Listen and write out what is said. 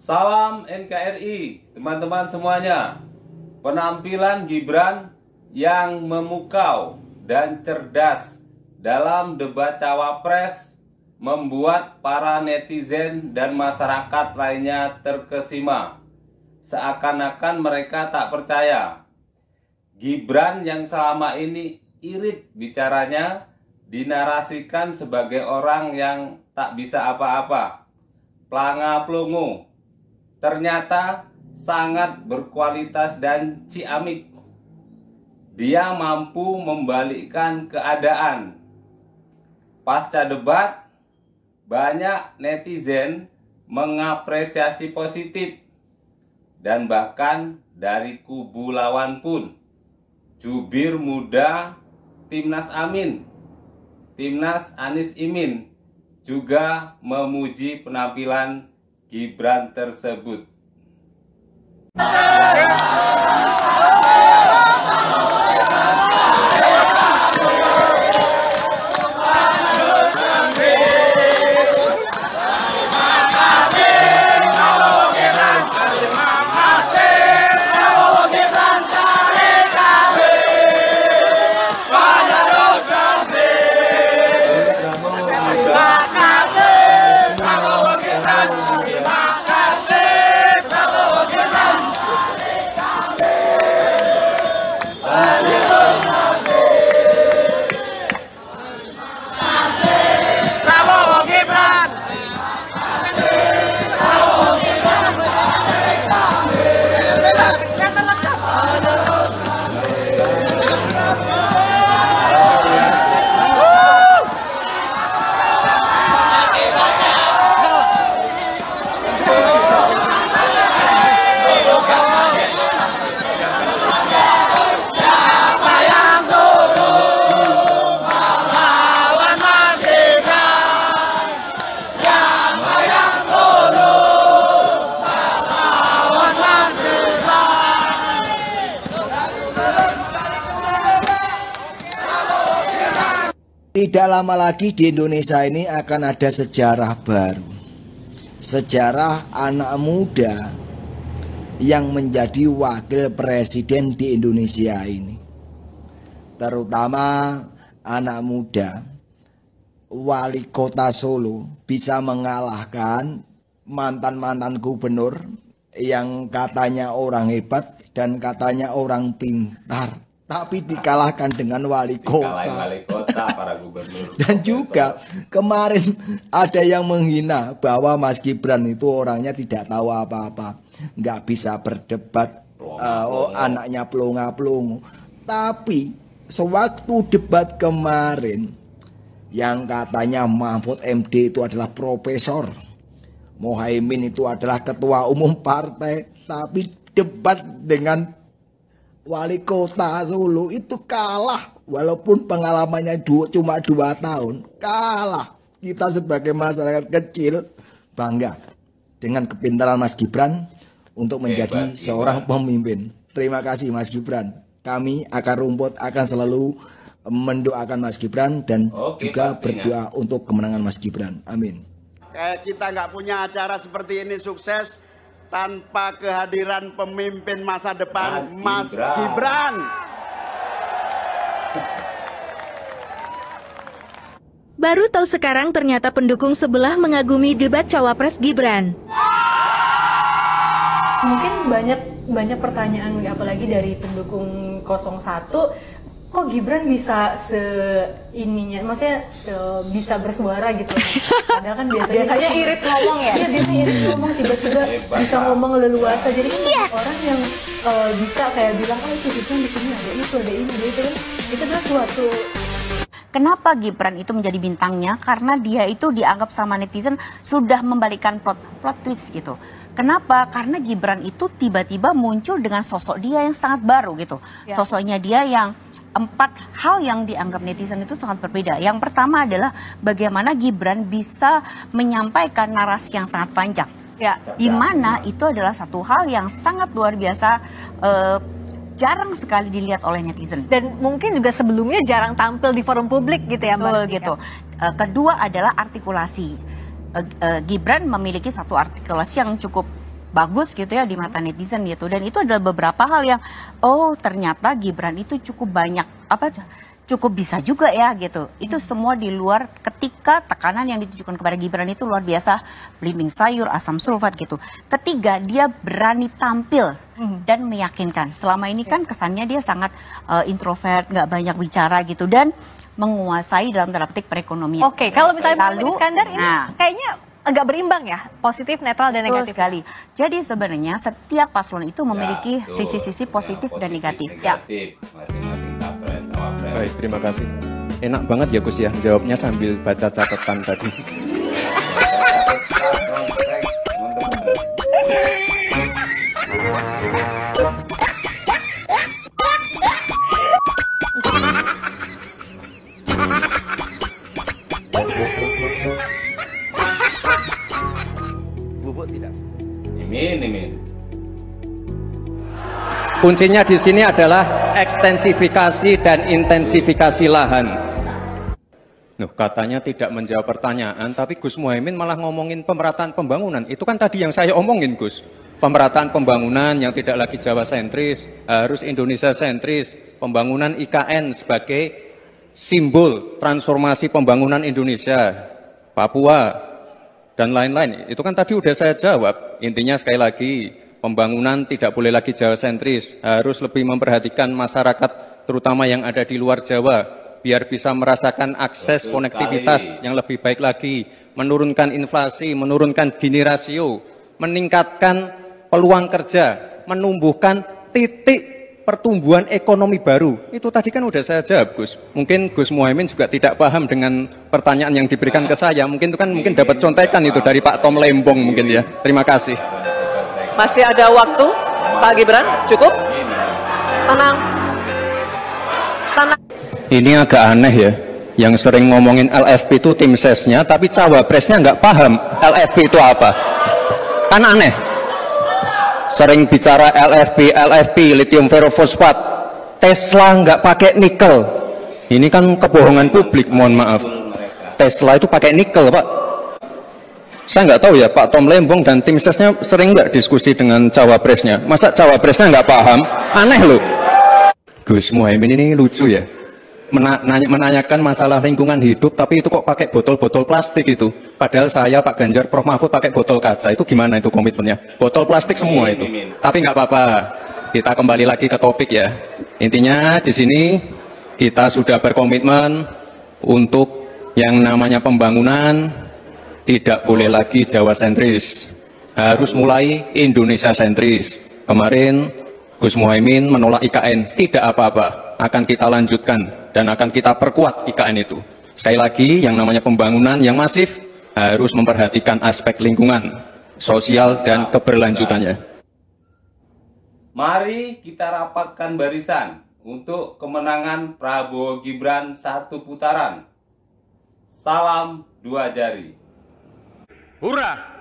Salam NKRI, teman-teman semuanya. Penampilan Gibran yang memukau dan cerdas dalam debat cawapres membuat para netizen dan masyarakat lainnya terkesima. Seakan-akan mereka tak percaya. Gibran yang selama ini irit bicaranya dinarasikan sebagai orang yang tak bisa apa-apa, planga-plongo. Ternyata sangat berkualitas dan ciamik. Dia mampu membalikkan keadaan. Pasca debat, banyak netizen mengapresiasi positif. Dan bahkan dari kubu lawan pun, jubir muda Timnas Amin, Timnas Anies Imin, juga memuji penampilan Gibran tersebut. Tidak lama lagi di Indonesia ini akan ada sejarah baru. Sejarah anak muda yang menjadi wakil presiden di Indonesia ini. Terutama anak muda wali kota Solo bisa mengalahkan mantan-mantan gubernur yang katanya orang hebat dan katanya orang pintar, tapi dikalahkan dengan wali kota. Para gubernur. Dan juga kemarin ada yang menghina bahwa Mas Gibran itu orangnya tidak tahu apa-apa, nggak bisa berdebat, anaknya pelongo-pelongo. Tapi sewaktu debat kemarin, yang katanya Mahfud MD itu adalah profesor, Mohaimin itu adalah ketua umum partai, tapi debat dengan wali kota Solo itu kalah. Walaupun pengalamannya cuma 2 tahun, kalah. Kita sebagai masyarakat kecil bangga dengan kepintaran Mas Gibran untuk menjadi seorang pemimpin. Terima kasih Mas Gibran. Kami Akar Rumput akan selalu mendoakan Mas Gibran dan juga berdoa untuk kemenangan Mas Gibran. Amin. Kita nggak punya acara seperti ini sukses tanpa kehadiran pemimpin masa depan Mas Gibran. Baru tahu sekarang ternyata pendukung sebelah mengagumi debat cawapres Gibran. Mungkin banyak pertanyaan, apalagi dari pendukung 01, kok Gibran bisa maksudnya bisa bersuara gitu. Padahal kan biasanya irit ngomong ya. Iya, biasanya irit ngomong, tiba-tiba bisa ngomong leluasa. Jadi kan orang yang bisa kayak bilang, oh itu Gibran di sini ada itu, ada ini, ada itu kan. Itu adalah suatu. Kenapa Gibran itu menjadi bintangnya? Karena dia itu dianggap sama netizen sudah membalikkan plot twist gitu. Kenapa? Karena Gibran itu tiba-tiba muncul dengan sosok dia yang sangat baru gitu. Ya. Sosoknya dia yang 4 hal yang dianggap netizen itu sangat berbeda. Yang pertama adalah bagaimana Gibran bisa menyampaikan narasi yang sangat panjang. Ya. Di mana itu adalah satu hal yang sangat luar biasa, jarang sekali dilihat oleh netizen. Dan mungkin juga sebelumnya jarang tampil di forum publik gitu ya Mbak. Betul gitu. Kedua adalah artikulasi. Gibran memiliki satu artikulasi yang cukup bagus gitu ya di mata netizen gitu. Dan itu adalah beberapa hal yang ternyata Gibran itu cukup banyak cukup bisa juga ya gitu. Itu semua di luar ketika tekanan yang ditujukan kepada Gibran itu luar biasa, belimbing sayur, asam sulfat gitu. Ketiga, dia berani tampil dan meyakinkan. Selama ini kan kesannya dia sangat introvert, nggak banyak bicara gitu dan menguasai dalam tanda petik perekonomian. Oke, kalau misalnya Lalu, Pak Iskandar ini kayaknya agak berimbang ya, positif, netral, dan betul negatif. sekali. Jadi sebenarnya setiap paslon itu memiliki sisi-sisi positif dan negatif. Masing-masing capres, cawapres. Baik, terima kasih. Enak banget ya Gus ya, jawabnya sambil baca catatan tadi. Bubuk tidak. Imin. Kuncinya di sini adalah ekstensifikasi dan intensifikasi lahan. Nuh, katanya tidak menjawab pertanyaan, tapi Gus Muhaimin malah ngomongin pemerataan pembangunan. Itu kan tadi yang saya omongin, Gus. Pemerataan pembangunan yang tidak lagi Jawa sentris, harus Indonesia sentris. Pembangunan IKN sebagai simbol transformasi pembangunan Indonesia, Papua, dan lain-lain. Itu kan tadi udah saya jawab. Intinya sekali lagi, pembangunan tidak boleh lagi Jawa sentris, harus lebih memperhatikan masyarakat terutama yang ada di luar Jawa biar bisa merasakan akses konektivitas yang lebih baik lagi, menurunkan inflasi, menurunkan Gini rasio, meningkatkan peluang kerja, menumbuhkan titik pertumbuhan ekonomi baru. Itu tadi kan udah saya jawab, Gus. Mungkin Gus Muhaimin juga tidak paham dengan pertanyaan yang diberikan ke saya. Mungkin itu kan dapat contekan itu dari Pak Tom Lembong mungkin ya. Terima kasih. Masih ada waktu, Pak Gibran? Cukup? Tenang. Ini agak aneh ya. Yang sering ngomongin LFP itu tim sesnya, tapi cawapresnya nggak paham LFP itu apa. Kan aneh. Sering bicara LFP, lithium ferrofosfat. Tesla nggak pakai nikel. Ini kan kebohongan publik, mohon maaf. Tesla itu pakai nikel, Pak. Saya nggak tahu ya, Pak Tom Lembong dan tim sesnya sering nggak diskusi dengan cawapresnya. Masa cawapresnya nggak paham? Aneh loh. Gus Muhaimin ini lucu ya. Menanyakan masalah lingkungan hidup, tapi itu kok pakai botol-botol plastik itu. Padahal saya, Pak Ganjar, Prof Mahfud pakai botol kaca. Itu gimana itu komitmennya? Botol plastik semua itu. Tapi nggak apa-apa. Kita kembali lagi ke topik ya. Intinya di sini kita sudah berkomitmen untuk yang namanya pembangunan tidak boleh lagi Jawa sentris. Harus mulai Indonesia sentris. Kemarin Gus Muhaimin menolak IKN. Tidak apa-apa. Akan kita lanjutkan dan akan kita perkuat IKN itu. Sekali lagi, yang namanya pembangunan yang masif harus memperhatikan aspek lingkungan, sosial, dan keberlanjutannya. Mari kita rapatkan barisan untuk kemenangan Prabowo Gibran 1 putaran. Salam 2 jari. Hurrah!